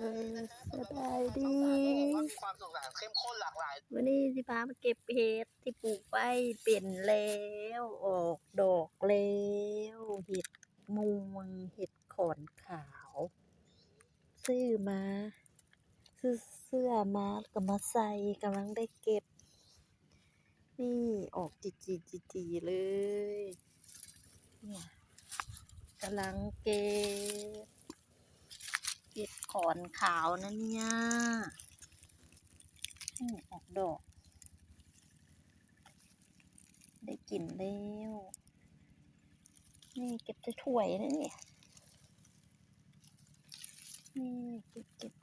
เออสบายดีความสุขสนานเข้มข้นหลากหลายวันนี้สิพามาเก็บเห็ดที่ปลูกไว้เป็นแล้วออกดอกแล้วเห็ดม่วงเห็ดขอนขาวซื้อมาซื้อเสื้อมาแล้วก็มาใส่กำลังได้เก็บนี่ออกจีเลยเนี่ยกำลังเก็บขอนขาวนะเนี่ยออกดอกได้กลิ่นแล้วนี่เก็บใส่ถ้วยนะเนี่ยนี่เก็บ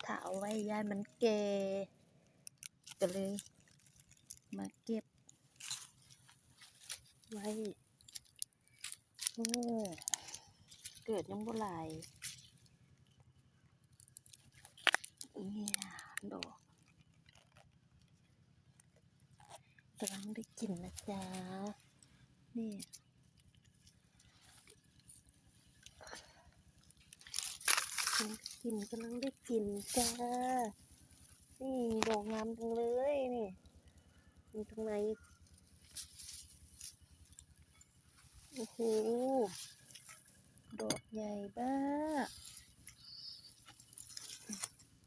ถ้าเอาไว้ยายมันแก่ก็เลยมาเก็บไว้โอ้เกิดยังบ่หลายเนี่ยดอกกำลังได้กินนะจ๊ะนี่กำลังได้กินจ้านี่ดอกงามจังเลยนี่มีตรงไหนโอ้โหดอกใหญ่บ้า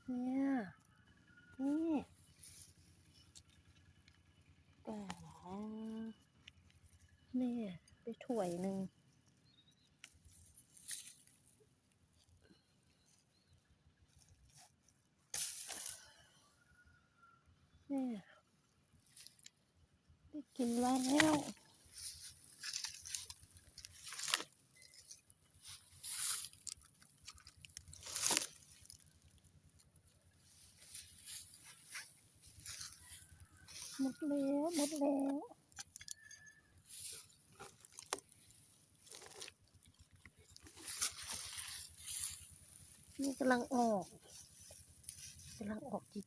เนี่ยนี่ป่าเนี่ยไปถ้วยหนึ่งเนี่ยได้กินแล้วหมดแล้วนี่กำลังออก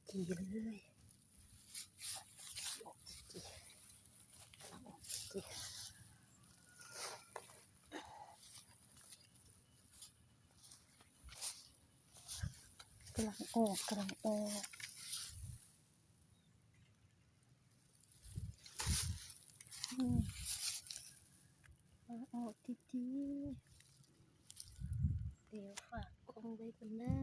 จีเลยออกจีกำลังออกจีกำลังออกกำลังออกจีเดี๋ยวฝากกล้องไว้กันนะ